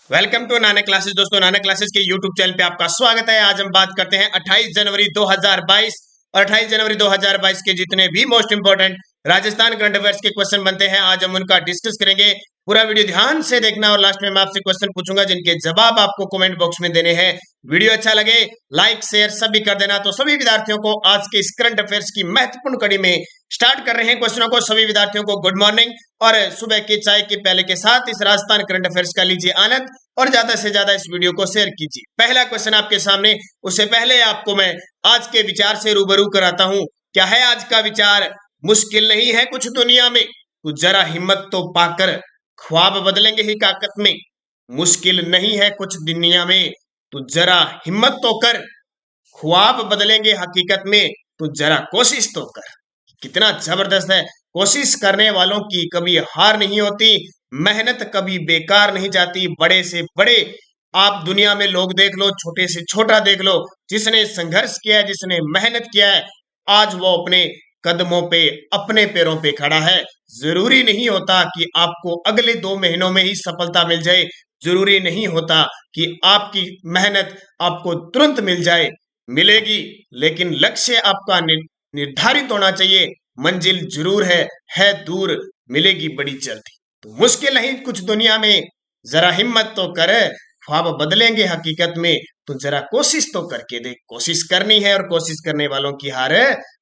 Welcome to Nana classes. दोस्तों, नाना classes के YouTube channel पे आपका स्वागत है। आज हम बात करते हैं 28 जनवरी 2022 और 28 जनवरी 2022 के जितने भी most important Rajasthan current affairs के क्वेश्चन बनते हैं, आज हम उनका डिस्कस करेंगे। पूरा वीडियो ध्यान से देखना और लास्ट में मैं आपसे क्वेश्चन पूछूंगा जिनके जवाब आपको कमेंट बॉक्स में देने हैं। वीडियो अच्छा लगे लाइक शेयर सभी कर देना। तो सभी विद्यार्थियों को आज के इस करंट अफेयर्स की महत्वपूर्ण कड़ी में स्टार्ट कर रहे हैं क्वेश्चनों को। सभी विद्यार्थियों को गुड मॉर्निंग और सुबह की चाय के पहले के साथ इस राजस्थान करंट अफेयर्स का लीजिए आनंद और ज्यादा से ज्यादा इस वीडियो को शेयर कीजिए। पहला क्वेश्चन आपके सामने, उससे पहले आपको मैं आज के विचार से रूबरू कराता हूं। क्या है आज का विचार? मुश्किल नहीं है कुछ दुनिया में, तू जरा हिम्मत तो पाकर ख्वाब बदलेंगे ही ताकत में। मुश्किल नहीं है कुछ दुनिया में, तू जरा हिम्मत तो कर, ख्वाब बदलेंगे हकीकत में। तू जरा कोशिश तो कर। कितना जबरदस्त है। कोशिश करने वालों की कभी हार नहीं होती, मेहनत कभी बेकार नहीं जाती। बड़े से बड़े आप दुनिया में लोग देख लो, छोटे से छोटा देख लो, जिसने संघर्ष किया है, जिसने मेहनत किया है, आज वो अपने कदमों पे अपने पैरों पे खड़ा है। जरूरी नहीं होता कि आपको अगले 2 महीनों में ही सफलता मिल जाए, जरूरी नहीं होता कि आपकी मेहनत आपको तुरंत मिल जाए। मिलेगी, लेकिन लक्ष्य आपका निर्धारित होना चाहिए। मंजिल जरूर है दूर, मिलेगी बड़ी जल्दी। तो मुश्किल नहीं कुछ दुनिया में, जरा हिम्मत तो कर, ख्वाब बदलेंगे हकीकत में। तो जरा कोशिश तो करके देख। कोशिश करनी है और कोशिश करने वालों की हार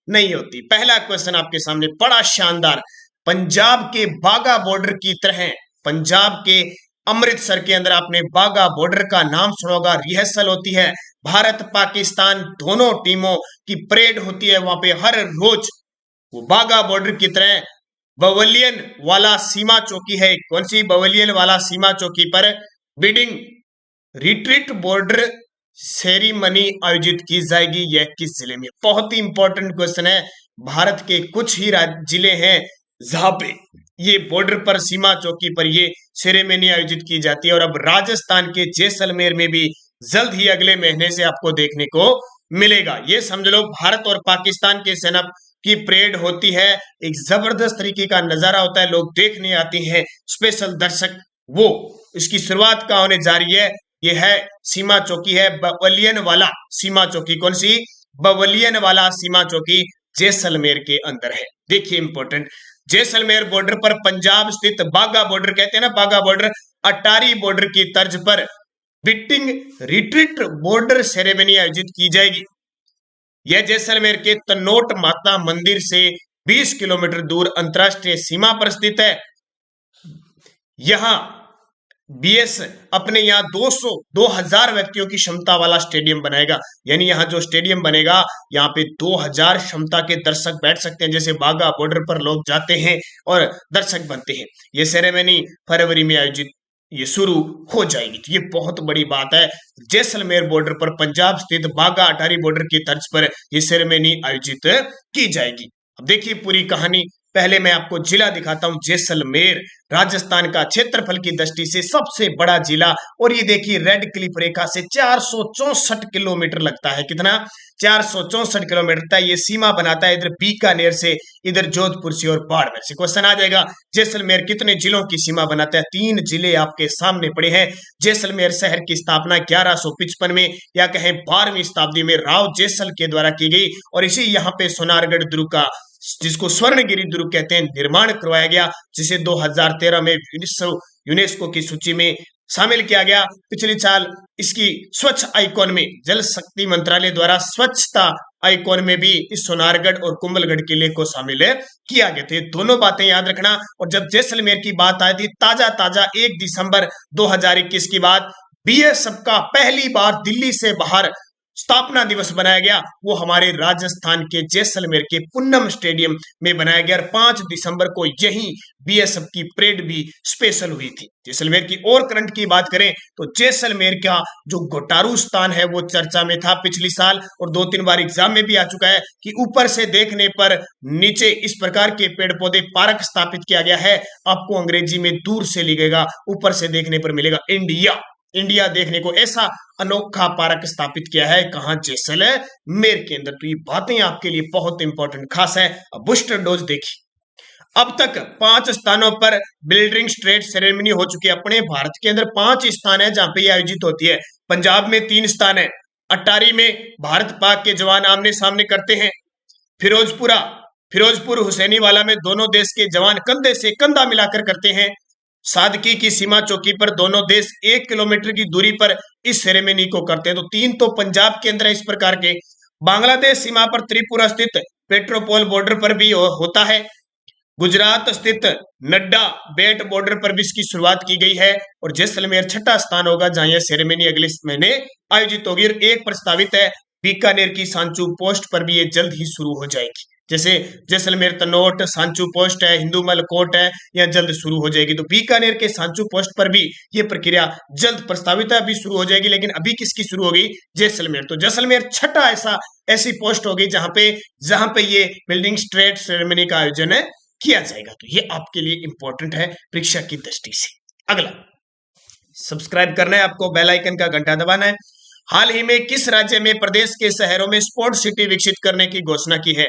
नहीं होती। पहला क्वेश्चन आपके सामने बड़ा शानदार, पंजाब के बाघा बॉर्डर की तरह, पंजाब के अमृतसर के अंदर आपने बाघा बॉर्डर का नाम सुना होगा। रिहर्सल होती है, भारत पाकिस्तान दोनों टीमों की परेड होती है वहां पे हर रोज। वो बाघा बॉर्डर की तरह बवलियन वाला सीमा चौकी है। कौन सी? बवलियन वाला सीमा चौकी पर बिडिंग रिट्रीट बॉर्डर सेरेमनी आयोजित की जाएगी। यह किस जिले में? बहुत ही इंपॉर्टेंट क्वेश्चन है। भारत के कुछ ही जिले हैं जहां पे ये बॉर्डर पर सीमा चौकी पर ये सेरेमनी आयोजित की जाती है। और अब राजस्थान के जैसलमेर में भी जल्द ही अगले महीने से आपको देखने को मिलेगा। ये समझ लो, भारत और पाकिस्तान के सेना की परेड होती है। एक जबरदस्त तरीके का नजारा होता है, लोग देखने आते हैं, स्पेशल दर्शक। वो इसकी शुरुआत कहाँ होने जा रही है? ये है सीमा चौकी है बवलियन वाला सीमा चौकी। कौन सी? बवलियन वाला सीमा चौकी जैसलमेर के अंदर है। देखिए इंपॉर्टेंट, जैसलमेर बॉर्डर पर पंजाब स्थित बाघा बॉर्डर, कहते हैं ना बाघा बॉर्डर, अटारी बॉर्डर की तर्ज पर बिटिंग रिट्रीट बॉर्डर सेरेमनी आयोजित की जाएगी। यह जैसलमेर के तनोट माता मंदिर से 20 किलोमीटर दूर अंतरराष्ट्रीय सीमा पर स्थित है। यहां बीएस अपने यहाँ 2000 व्यक्तियों की क्षमता वाला स्टेडियम बनाएगा। यानी यहाँ जो स्टेडियम बनेगा, यहाँ पे 2000 क्षमता के दर्शक बैठ सकते हैं। जैसे बाघा बॉर्डर पर लोग जाते हैं और दर्शक बनते हैं। ये सेरेमनी फरवरी में आयोजित ये शुरू हो जाएगी। तो ये बहुत बड़ी बात है। जैसलमेर बॉर्डर पर पंजाब स्थित बाघा अटारी बॉर्डर की तर्ज पर यह सेरेमनी आयोजित की जाएगी। अब देखिए पूरी कहानी। पहले मैं आपको जिला दिखाता हूं, जैसलमेर राजस्थान का क्षेत्रफल की दृष्टि से सबसे बड़ा जिला। और ये देखिए रेड क्लिफ रेखा से 464 किलोमीटर लगता है। कितना? 464 किलोमीटर तक ये सीमा बनाता है। इधर बीकानेर से, इधर जोधपुर से और बाड़मेर से। क्वेश्चन आ जाएगा, जैसलमेर कितने जिलों की सीमा बनाता है? 3 जिले आपके सामने पड़े हैं। जैसलमेर शहर की स्थापना 1155 में या कहें 12वीं शताब्दी में राव जैसल के द्वारा की गई। और इसी यहाँ पे सोनारगढ़ दुर्ग का, जिसको स्वर्णगिरी दुर्ग कहते हैं, निर्माण करवाया गया, जिसे 2013 में यूनेस्को की सूची में शामिल किया गया। पिछले साल इसकी स्वच्छ आइकॉन में जल शक्ति मंत्रालय द्वारा स्वच्छता आइकॉन में भी इस सोनारगढ़ और कुंभलगढ़ किले को शामिल किया गया था। दोनों बातें याद रखना। और जब जैसलमेर की बात आई थी, ताजा 1 दिसंबर 2021 की बात, बीएसएफ का पहली बार दिल्ली से बाहर स्थापना दिवस बनाया गया। वो हमारे राजस्थान के जैसलमेर के पुन्नम स्टेडियम में बनाया गया। और 5 दिसंबर को यही बीएसएफ की परेड भी स्पेशल हुई थी। जैसलमेर की और करंट की बात करें तो जैसलमेर का जो घोटारू स्थान है वो चर्चा में था पिछली साल, और 2-3 बार एग्जाम में भी आ चुका है कि ऊपर से देखने पर नीचे इस प्रकार के पेड़ पौधे पार्क स्थापित किया गया है। आपको अंग्रेजी में दूर से लिखेगा, ऊपर से देखने पर मिलेगा इंडिया देखने को ऐसा अनोखा पार्क स्थापित किया है। कहां? जैसलमेर के अंदर। तो ये बातें आपके लिए बहुत इंपॉर्टेंट खास है। अब बूस्टर डोज देखिए। अब तक 5 स्थानों पर बिल्डिंग स्ट्रेट सेरेमनी हो चुकी है। अपने भारत के अंदर 5 स्थान है जहां पे ये आयोजित होती है। पंजाब में 3 स्थान है, अट्टारी में भारत पाक के जवान आमने सामने करते हैं, फिरोजपुर हुसैनीवाला में दोनों देश के जवान कंधे से कंधा मिलाकर करते हैं, सादकी की सीमा चौकी पर दोनों देश 1 किलोमीटर की दूरी पर इस सेरेमनी को करते हैं। तो 3 तो पंजाब के अंदर इस प्रकार के। बांग्लादेश सीमा पर त्रिपुरा स्थित पेट्रोपोल बॉर्डर पर भी होता है। गुजरात स्थित नड्डा बेट बॉर्डर पर भी इसकी शुरुआत की गई है। और जैसलमेर छठा स्थान होगा जहां यह सेरेमनी अगले महीने आयोजित होगी। और एक प्रस्तावित है बीकानेर की सांचू पोस्ट पर भी ये जल्द ही शुरू हो जाएगी। जैसे जैसलमेर तनोट सांचू पोस्ट है, हिंदूमल कोट है, यह जल्द शुरू हो जाएगी। तो बीकानेर के सांचू पोस्ट पर भी ये प्रक्रिया जल्द प्रस्तावित है, अभी शुरू हो जाएगी। लेकिन अभी किसकी शुरू होगी? जैसलमेर। तो जैसलमेर छठा ऐसी पोस्ट होगी जहां पे ये बिल्डिंग स्ट्रेट सेरेमनी का आयोजन है किया जाएगा। तो ये आपके लिए इंपॉर्टेंट है परीक्षा की दृष्टि से। अगला, सब्सक्राइब करना है आपको, बेल आइकन का घंटा दबाना है। हाल ही में किस राज्य में प्रदेश के शहरों में स्पोर्ट सिटी विकसित करने की घोषणा की है?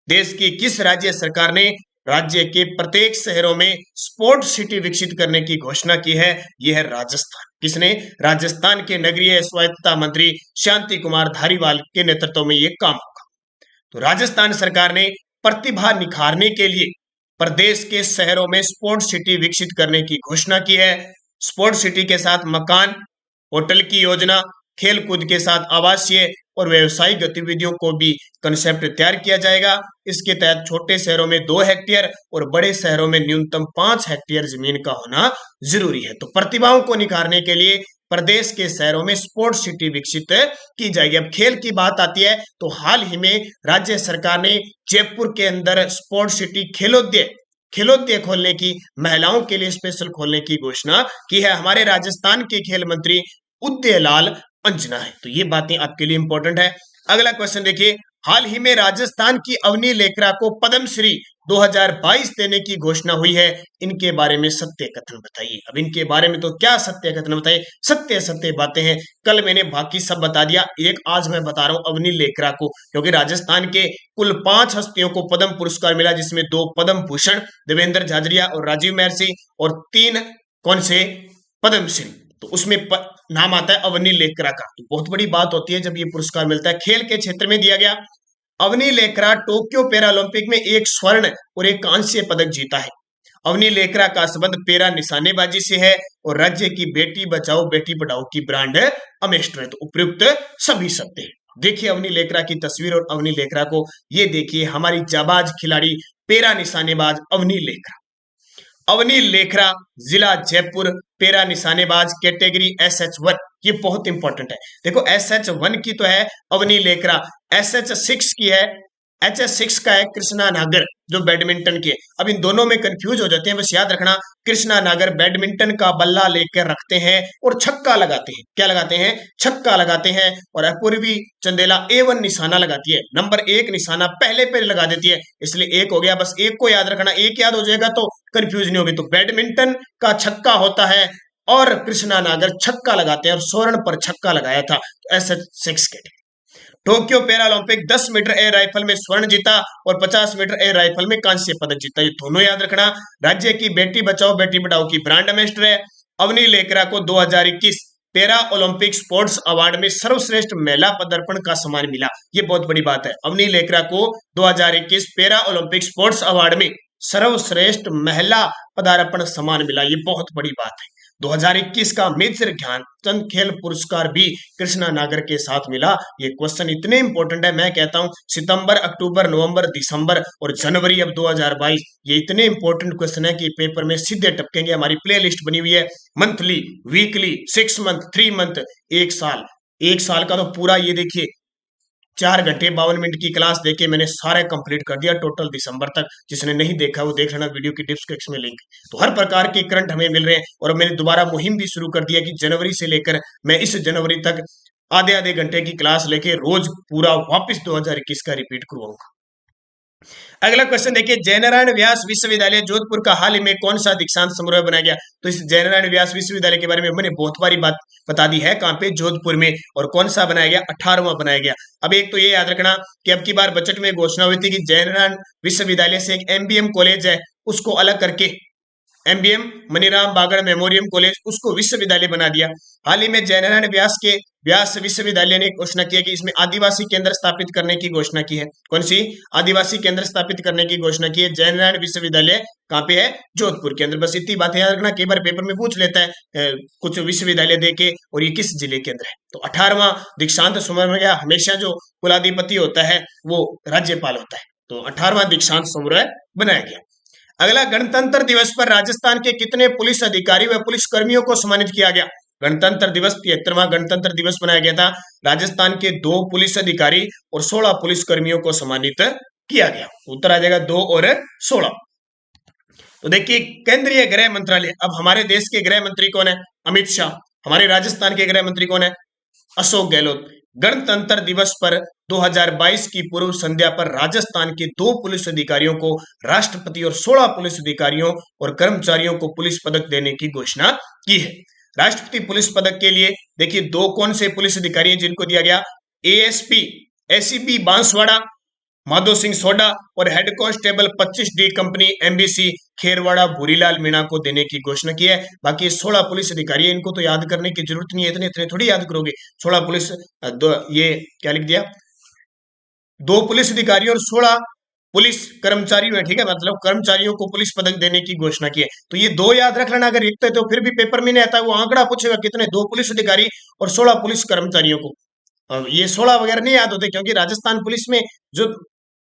देश की किस राज्य सरकार ने राज्य के प्रत्येक शहरों में स्पोर्ट सिटी विकसित करने की घोषणा की है? यह है राजस्थान। किसने? राजस्थान के नगरीय स्वायत्तता मंत्री शांति कुमार धारीवाल के नेतृत्व में यह काम होगा। तो राजस्थान सरकार ने प्रतिभा निखारने के लिए प्रदेश के शहरों में स्पोर्ट सिटी विकसित करने की घोषणा की है। स्पोर्ट सिटी के साथ मकान, होटल की योजना, खेल कूद के साथ आवासीय और व्यवसायिक गतिविधियों को भी कंसेप्ट तैयार किया जाएगा। इसके तहत छोटे शहरों में 2 हेक्टेयर और बड़े शहरों में न्यूनतम 5 हेक्टेयर जमीन का होना जरूरी है। तो प्रतिभाओं को निखारने के लिए प्रदेश के शहरों में स्पोर्ट सिटी विकसित की जाएगी। अब खेल की बात आती है तो हाल ही में राज्य सरकार ने जयपुर के अंदर स्पोर्ट सिटी खेलोद्य खोलने की, महिलाओं के लिए स्पेशल खोलने की घोषणा की है। हमारे राजस्थान के खेल मंत्री उदयलाल अंजना है। तो ये बातें आपके लिए इंपॉर्टेंट है। अगला क्वेश्चन देखिए, हाल ही में राजस्थान की अवनी लेकरा को पद्मश्री 2022 देने की घोषणा हुई है। इनके बारे में सत्य कथन बताइए। अब इनके बारे में तो क्या सत्य कथन बताइए? सत्य बातें हैं। कल मैंने बाकी सब बता दिया, एक आज मैं बता रहा हूं अवनी लेकरा को, क्योंकि राजस्थान के कुल 5 हस्तियों को पद्म पुरस्कार मिला, जिसमें 2 पद्म भूषण देवेंद्र झाझड़िया और राजीव महर्षि, और 3 कौन से? पद्मश्री। तो उसमें नाम आता है अवनी लेकरा का। तो बहुत बड़ी बात होती है जब ये पुरस्कार मिलता है। खेल के क्षेत्र में दिया गया, अवनी लेकरा टोक्यो पैरालंपिक में 1 स्वर्ण और 1 कांस्य पदक जीता है। अवनी लेकरा का संबंध पैरा निशानेबाजी से है और राज्य की बेटी बचाओ बेटी पढ़ाओ की ब्रांड अमेस्टर है। तो उपयुक्त सभी सत्य है। देखिए अवनी लेकरा की तस्वीर और अवनी लेकरा को, ये देखिए हमारी जाबाज खिलाड़ी पैरा निशानेबाज अवनी लेकरा। अवनी लेकरा, जिला जयपुर, पैरा निशानेबाज, कैटेगरी SH1। ये बहुत इंपॉर्टेंट है। देखो SH1 की तो है अवनी लेकरा, SH6 की है, HS6 का है कृष्णा नागर जो बैडमिंटन के। अब इन दोनों में कंफ्यूज हो जाते हैं, बस याद रखना कृष्णा नागर बैडमिंटन का बल्ला लेकर रखते हैं और छक्का लगाते हैं। क्या लगाते हैं? छक्का लगाते हैं। और अपूर्वी चंदेला A1 निशाना लगाती है। नंबर 1 निशाना पहले पे लगा देती है, इसलिए 1 हो गया। बस 1 को याद रखना, 1 याद हो जाएगा तो कंफ्यूज नहीं होगी। तो बैडमिंटन का छक्का होता है और कृष्णा नागर छक्का लगाते हैं और स्वर्ण पर छक्का लगाया था। तो SH6 कैटेगरी। Tokyo Paralympic 10 metre air rifle में स्वर्ण जीता और 50 मीटर एयर राइफल में कांस्य पदक जीता। ये दोनों याद रखना। राज्य की बेटी बचाओ बेटी पढ़ाओ की ब्रांड एम्बेसडर है। अवनी लेकरा को 2021 पैरा ओलंपिक स्पोर्ट्स अवार्ड में सर्वश्रेष्ठ महिला पदार्पण का सम्मान मिला। ये बहुत बड़ी बात है। अवनी लेकरा को 2021 पैरा ओलंपिक स्पोर्ट्स अवार्ड में सर्वश्रेष्ठ महिला पदार्पण सम्मान मिला। ये बहुत बड़ी बात है। 2021 का मेजर ध्यानचंद खेल पुरस्कार भी कृष्णा नागर के साथ मिला। ये क्वेश्चन इतने इंपॉर्टेंट है, मैं कहता हूं सितंबर, अक्टूबर, नवंबर, दिसंबर और जनवरी अब 2022, ये इतने इंपॉर्टेंट क्वेश्चन है कि पेपर में सीधे टपकेंगे। हमारी प्लेलिस्ट बनी हुई है, मंथली, वीकली, 6 मंथ, 3 मंथ, 1 साल। 1 साल का तो पूरा ये देखिए 4 घंटे 52 मिनट की क्लास देके मैंने सारे कंप्लीट कर दिया टोटल दिसंबर तक। जिसने नहीं देखा वो देख लेना, वीडियो की डिस्क्रिप्शन में लिंक। तो हर प्रकार के करंट हमें मिल रहे हैं और मैंने दोबारा मुहिम भी शुरू कर दिया कि जनवरी से लेकर मैं इस जनवरी तक आधे घंटे की क्लास लेके रोज पूरा वापस 2021 का रिपीट करवाऊंगा। अगला क्वेश्चन देखिए, जयनारायण व्यास विश्वविद्यालय जोधपुर का हाल ही में कौन सा दीक्षांत समारोह बनाया गया? तो इस जयनारायण व्यास विश्वविद्यालय के बारे में मैंने बहुत बारी बात बता दी है। कहां पे? जोधपुर में। और कौन सा बनाया गया? 18वां बनाया गया। अब एक तो ये याद रखना कि अब की बार बजट में घोषणा हुई थी कि जयनारायण विश्वविद्यालय से एक MBM कॉलेज है उसको अलग करके एमबीएम मनीराम बागड़ मेमोरियम कॉलेज उसको विश्वविद्यालय बना दिया। हाल ही में जयनारायण व्यास विश्वविद्यालय ने घोषणा किया कि इसमें आदिवासी केंद्र स्थापित करने की घोषणा की है। कौन सी? आदिवासी केंद्र स्थापित करने की घोषणा की है। जयनारायण विश्वविद्यालय कहाँ पे है? जोधपुर के अंदर। बस इतनी बातें याद रखना, कई बार पेपर में पूछ लेता है कुछ विश्वविद्यालय देके और ये किस जिले के अंदर है। तो 18वां दीक्षांत समारोह में हमेशा जो कुलाधिपति होता है वो राज्यपाल होता है, तो 18वां दीक्षांत समारोह बनाया गया। अगला, गणतंत्र दिवस पर राजस्थान के कितने पुलिस अधिकारी व पुलिस कर्मियों को सम्मानित किया गया? गणतंत्र दिवस 73वां गणतंत्र दिवस मनाया गया था। राजस्थान के 2 पुलिस अधिकारी और 16 पुलिस कर्मियों को सम्मानित किया गया। उत्तर आ जाएगा 2 और 16। तो देखिए, केंद्रीय गृह मंत्रालय, अब हमारे देश के गृह मंत्री कौन है? अमित शाह। हमारे राजस्थान के गृह मंत्री कौन है? अशोक गहलोत। गणतंत्र दिवस पर 2022 की पूर्व संध्या पर राजस्थान के 2 पुलिस अधिकारियों को राष्ट्रपति और 16 पुलिस अधिकारियों और कर्मचारियों को पुलिस पदक देने की घोषणा की है। राष्ट्रपति पुलिस पदक के लिए देखिए 2 कौन से पुलिस अधिकारी हैं जिनको दिया गया? एएसपी एसीपी बांसवाड़ा माधो सिंह सोडा और head constable 25D company MBC Kherwara Bhurilal Meena को देने की घोषणा की है। बाकी 16 पुलिस अधिकारी है, इनको तो याद करने की जरूरत नहीं है, इतने थोड़ी याद करोगे। 16 पुलिस ये क्या लिख दिया? 2 पुलिस अधिकारी और 16 पुलिस कर्मचारी है, ठीक है, मतलब कर्मचारियों को पुलिस पदक देने की घोषणा की है। तो ये 2 याद रख लेना, अगर लिखते हैं तो फिर भी पेपर में नहीं आता, वो आंकड़ा पूछेगा कितने? 2 पुलिस अधिकारी और 16 पुलिस कर्मचारियों को। ये 16 वगैरह नहीं याद होते, क्योंकि राजस्थान पुलिस में जो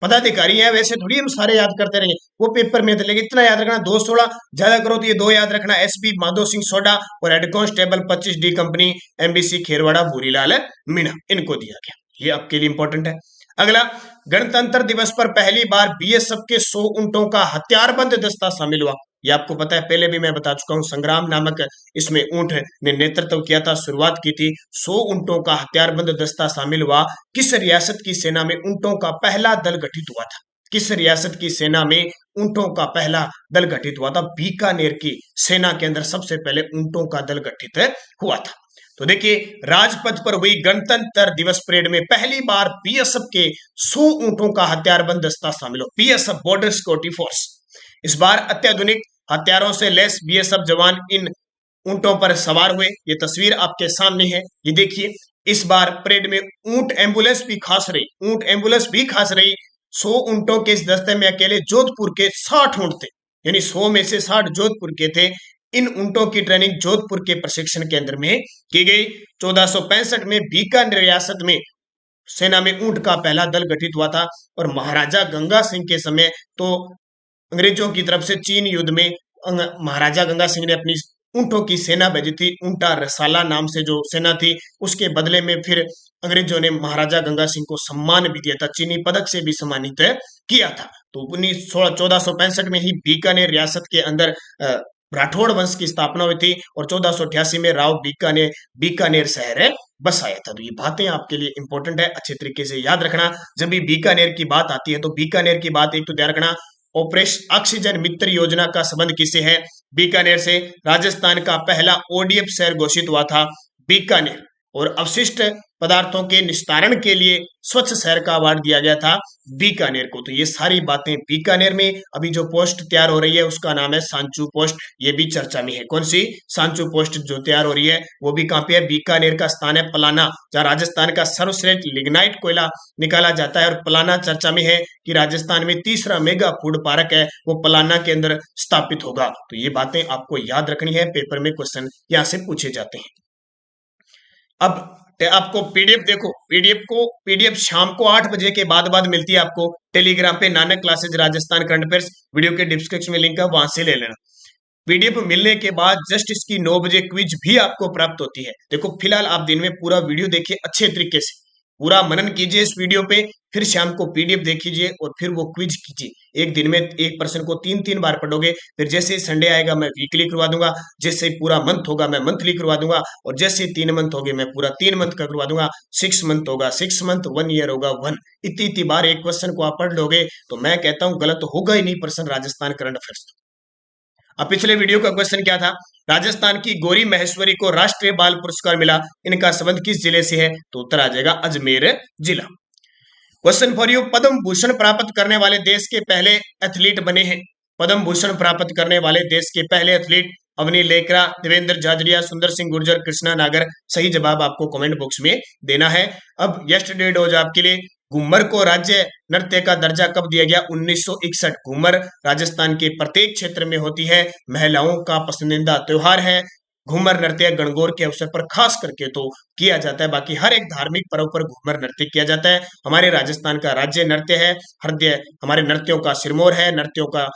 पदाधिकारी है वैसे थोड़ी हम सारे याद करते रहेंगे, वो पेपर में थे। लेकिन इतना याद रखना, 2 16 ज्यादा करो तो ये 2 याद रखना, एसपी माधो सिंह सोडा और head constable 25D company MBC Kherwara Bhurilal Meena, इनको दिया गया। ये आपके लिए इंपॉर्टेंट है। अगला, गणतंत्र दिवस पर पहली बार बीएसएफ के 100 ऊंटों का हथियारबंद दस्ता शामिल हुआ। ये आपको पता है, पहले भी मैं बता चुका हूं। संग्राम नामक इसमें ऊंट ने नेतृत्व किया था, शुरुआत की थी। 100 ऊंटों का हथियारबंद दस्ता शामिल हुआ। किस रियासत की सेना में ऊंटों का पहला दल गठित हुआ था? किस रियासत की सेना में ऊंटों का पहला दल गठित हुआ था? बीकानेर की सेना के अंदर सबसे पहले ऊंटों का दल गठित हुआ था। तो देखिए, राजपथ पर हुई गणतंत्र दिवस परेड में पहली बार बीएसएफ के 100 ऊंटों का हथियारबंद दस्ता शामिल हो। बीएसएफ बॉर्डर सिक्योरिटी फोर्स इस बार अत्याधुनिक हथियारों से लैस बीएसएफ जवान इन ऊंटों पर सवार हुए। ये तस्वीर आपके सामने है, ये देखिए। इस बार परेड में ऊंट एम्बुलेंस भी खास रही, ऊंट एम्बुलेंस भी खास रही। 100 ऊंटों के इस दस्ते में अकेले जोधपुर के 60 ऊंट थे, यानी 100 में से 60 जोधपुर के थे। इन ऊंटों की ट्रेनिंग जोधपुर के प्रशिक्षण केंद्र में की गई। 1465 में बीकानेर रियासत में सेना में ऊंट का पहला दल गठित हुआ था। और महाराजा गंगा सिंह के समय तो अंग्रेजों की तरफ से चीन युद्ध में महाराजा गंगा सिंह ने अपनी ऊंटों की सेना भेजी थी। ऊंटा रसाला नाम से जो सेना थी, उसके बदले में फिर अंग्रेजों ने महाराजा गंगा सिंह को सम्मान भी दिया था, चीनी पदक से भी सम्मानित किया था। तो 1465 में ही बीकानेर रियासत के अंदर राठौड़ वंश की स्थापना हुई थी और 1488 में राव बीकानेर शहर बसाया था। तो ये बातें आपके लिए इंपॉर्टेंट है, अच्छे तरीके से याद रखना। जब भी बीकानेर की बात आती है तो बीकानेर की बात एक तो ध्यान रखना, ऑपरेशन ऑक्सीजन मित्र योजना का संबंध किससे है? बीकानेर से। राजस्थान का पहला ओडीएफ शहर घोषित हुआ था बीकानेर। और अवशिष्ट पदार्थों के निस्तारण के लिए स्वच्छ शहर का अवार्ड दिया गया था बीकानेर को। तो ये सारी बातें बीकानेर में अभी जो पोस्ट तैयार हो रही है उसका नाम है सांचू पोस्ट, ये भी चर्चा में है। कौन सी? सांचू पोस्ट जो तैयार हो रही है वो भी कहां पे है? बीकानेर का स्थान है पलाना, जहां राजस्थान का सर्वश्रेष्ठ लिग्नाइट कोयला निकाला जाता है। और पलाना चर्चा में है कि राजस्थान में तीसरा मेगा फूड पार्क है वो पलाना के अंदर स्थापित होगा। तो ये बातें आपको याद रखनी है, पेपर में क्वेश्चन यहां से पूछे जाते हैं। अब आपको पीडीएफ देखो, पीडीएफ शाम को 8 बजे के बाद मिलती है आपको टेलीग्राम पे, Nanak classes Rajasthan current affairs. Video के डिस्क्रिप्शन में लिंक है, वहां से ले लेना। पीडीएफ मिलने के बाद जस्ट इसकी 9 बजे क्विज भी आपको प्राप्त होती है। देखो, फिलहाल आप दिन में पूरा वीडियो देखिए, अच्छे तरीके से पूरा मनन कीजिए इस वीडियो पे, फिर शाम को पीडीएफ देखिए और फिर वो क्विज कीजिए। एक दिन में एक पर्सन को 3-3 बार पढ़ोगे। फिर जैसे संडे आएगा मैं वीकली करवा दूंगा, जैसे पूरा मंथ होगा मैं मंथली करवा दूंगा, और जैसे 3 मंथ हो गए मैं पूरा 3 मंथ का करवा दूंगा। 6 मंथ होगा 6 मंथ, 1 ईयर होगा 1। इतनी बार एक क्वेश्चन को आप पढ़ लोगे तो मैं कहता हूं गलत होगा ही नहीं पर्सन राजस्थान करंट अफेयर्स। अब पिछले वीडियो का क्वेश्चन क्या था? राजस्थान की गौरी महेश्वरी को राष्ट्रीय बाल पुरस्कार मिला, इनका संबंध किस जिले से है? तो उत्तर आ जाएगा अजमेर जिला। Question for you, Padma Bhushan प्राप्त करने वाले देश के पहले एथलीट बने हैं पद्म भूषण प्राप्त करने वाले देश के पहले एथलीट अवनी लेकरा, देवेंद्र झाझड़िया, सुंदर सिंह गुर्जर, कृष्णा नागर। सही जवाब आपको कमेंट बॉक्स में देना है। अब यस्टरडे डोज आपके लिए, घूमर को राज्य नृत्य का दर्जा कब दिया गया? 1961। घूमर राजस्थान के प्रत्येक क्षेत्र में होती है, महिलाओं का पसंदीदा त्योहार है। घूमर नृत्य गणगौर के अवसर पर खास करके तो किया जाता है, बाकी हर एक धार्मिक पर्व पर घूमर नृत्य किया जाता है। हमारे राजस्थान का राज्य नृत्य है, हृदय हमारे नृत्यों का सिरमौर है, नृत्यों का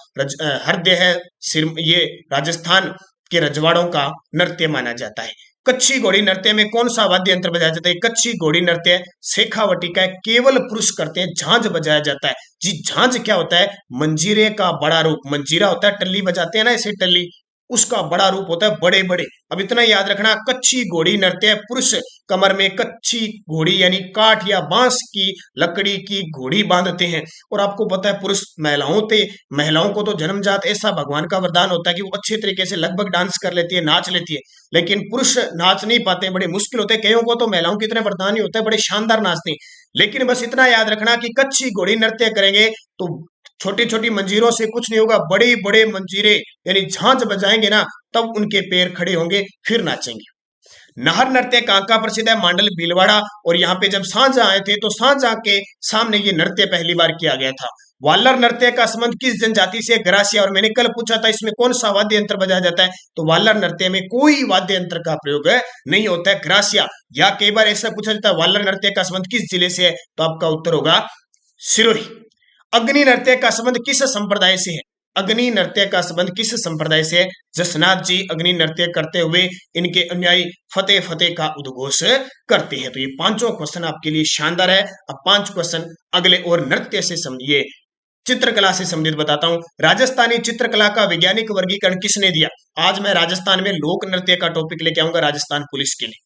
हृदय है सिर, ये राजस्थान के रजवाड़ों का नृत्य माना जाता है। कच्छी घोड़ी नृत्य में कौन सा वाद्य यंत्र बजाया जाता है? कच्छी घोड़ी नृत्य शेखावटी का केवल पुरुष करते हैं, झांझ बजाया जाता है जी। झांझ क्या होता है? मंजीरे का बड़ा रूप। मंजीरा होता है, टल्ली बजाते हैं ना ऐसे टल्ली, उसका बड़ा रूप होता है, बड़े बड़े। अब इतना याद रखना, कच्छी घोड़ी नृत्य पुरुष कमर में कच्छी घोड़ी यानी काठ या बांस की लकड़ी की घोड़ी बांधते हैं। और आपको पता है पुरुष महिलाओं को तो जन्मजात ऐसा भगवान का वरदान होता है कि वो अच्छे तरीके से लगभग डांस कर लेती है, नाच लेती है, लेकिन पुरुष नाच नहीं पाते, बड़े मुश्किल होते हैं। कईयों को तो महिलाओं की तरह वरदान ही होता है, बड़े शानदार नाचते हैं। लेकिन बस इतना याद रखना कि कच्छी घोड़ी नृत्य करेंगे तो छोटी छोटी मंजीरों से कुछ नहीं होगा, बड़े बड़े मंजीरे यानी झांझ बजाएंगे ना, तब उनके पैर खड़े होंगे, फिर नाचेंगे। नाहर नृत्य कहाँ का प्रसिद्ध है? मांडल भीलवाड़ा। और यहाँ पे जब सांझा आए थे तो सांझा के सामने ये नृत्य पहली बार किया गया था। वालर नृत्य का संबंध किस जनजाति से? ग्रासिया। और मैंने कल पूछा था इसमें कौन सा वाद्य यंत्र बजाया जाता है, तो वालर नृत्य में कोई वाद्य यंत्र का प्रयोग नहीं होता है, ग्रासिया। या कई बार ऐसा पूछा जाता है वालर नृत्य का संबंध किस जिले से है, तो आपका उत्तर होगा सिरोही। अग्नि नृत्य का संबंध किस संप्रदाय से है? अग्नि नृत्य का संबंध किस संप्रदाय से है? जसनाथ जी अग्नि नृत्य करते हुए इनके अनुयायी फतेह फतेह का उद्घोष करते हैं। तो ये पांचों क्वेश्चन आपके लिए शानदार है। अब 5 क्वेश्चन अगले और नृत्य से ये चित्रकला से संबंधित बताता हूं। राजस्थानी चित्रकला का वैज्ञानिक वर्गीकरण किसने दिया? आज मैं राजस्थान में लोक नृत्य का टॉपिक लेके आऊंगा राजस्थान पुलिस के लिए।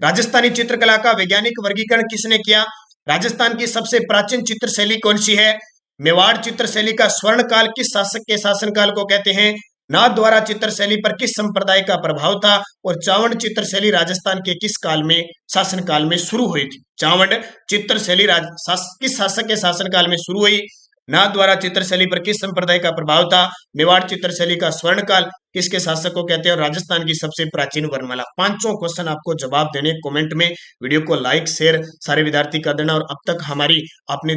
राजस्थानी चित्रकला का वैज्ञानिक वर्गीकरण किसने किया? राजस्थान की सबसे प्राचीन चित्र शैली कौन सी है? मेवाड़ चित्र शैली का स्वर्ण काल किस शासक के शासनकाल को कहते हैं? नाथ द्वारा चित्र शैली पर किस संप्रदाय का प्रभाव था? और चावंड चित्र शैली राजस्थान के किस काल में शासनकाल में शुरू हुई थी? चावंड चित्र शैली किस शासक के शासनकाल में शुरू हुई? नाथ द्वारा चित्र शैली पर किस संप्रदाय का प्रभाव था? मेवाड़ चित्र शैली का स्वर्ण काल किसके शासक को कहते हैं? और राजस्थान की सबसे प्राचीन वर्णमाला। पांचों क्वेश्चन आपको जवाब देने कमेंट में। वीडियो को लाइक शेयर सारे विद्यार्थी कर देना। और अब तक हमारी आपने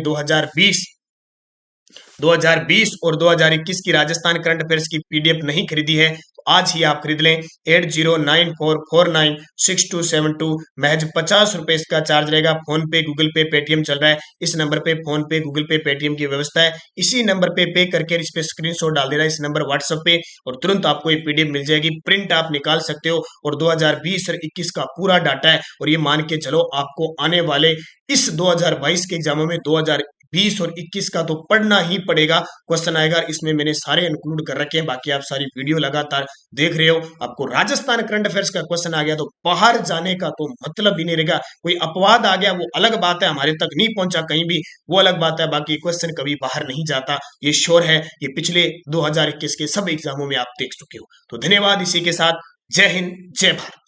2020 और 2021 की राजस्थान करंट अफेयर्स की पीडीएफ नहीं खरीदी है तो आज ही आप खरीद लें। 8094496272 महज 50 रुपए इसका चार्ज रहेगा। फोन पे, गूगल पे, पेटीएम चल रहा है। इस नंबर पे फोन पे, गूगल पे, पेटीएम की व्यवस्था है। इसी नंबर पे करके इस पे स्क्रीनशॉट डाल देना, इस नंबर व्हाट्सएप पे, और तुरंत आपको ये पीडीएफ मिल जाएगी। प्रिंट आप निकाल सकते हो। और 2020 और 21 का पूरा डाटा है। और ये मान के चलो आपको आने वाले इस 2022 के एग्जामों में 2020 और 21 का तो पढ़ना ही पड़ेगा। क्वेश्चन आएगा, इसमें मैंने सारे इंक्लूड कर रखे हैं। बाकी आप सारी वीडियो लगातार देख रहे हो। आपको राजस्थान करंट अफेयर्स का क्वेश्चन आ गया तो बाहर जाने का तो मतलब ही नहीं रहेगा। कोई अपवाद आ गया वो अलग बात है, हमारे तक नहीं पहुंचा कहीं भी, वो अलग बात है। बाकी क्वेश्चन कभी बाहर नहीं जाता, ये श्योर है। ये पिछले 2021 के सब एग्जामों में आप देख चुके हो। तो धन्यवाद। इसी के साथ जय हिंद, जय भारत।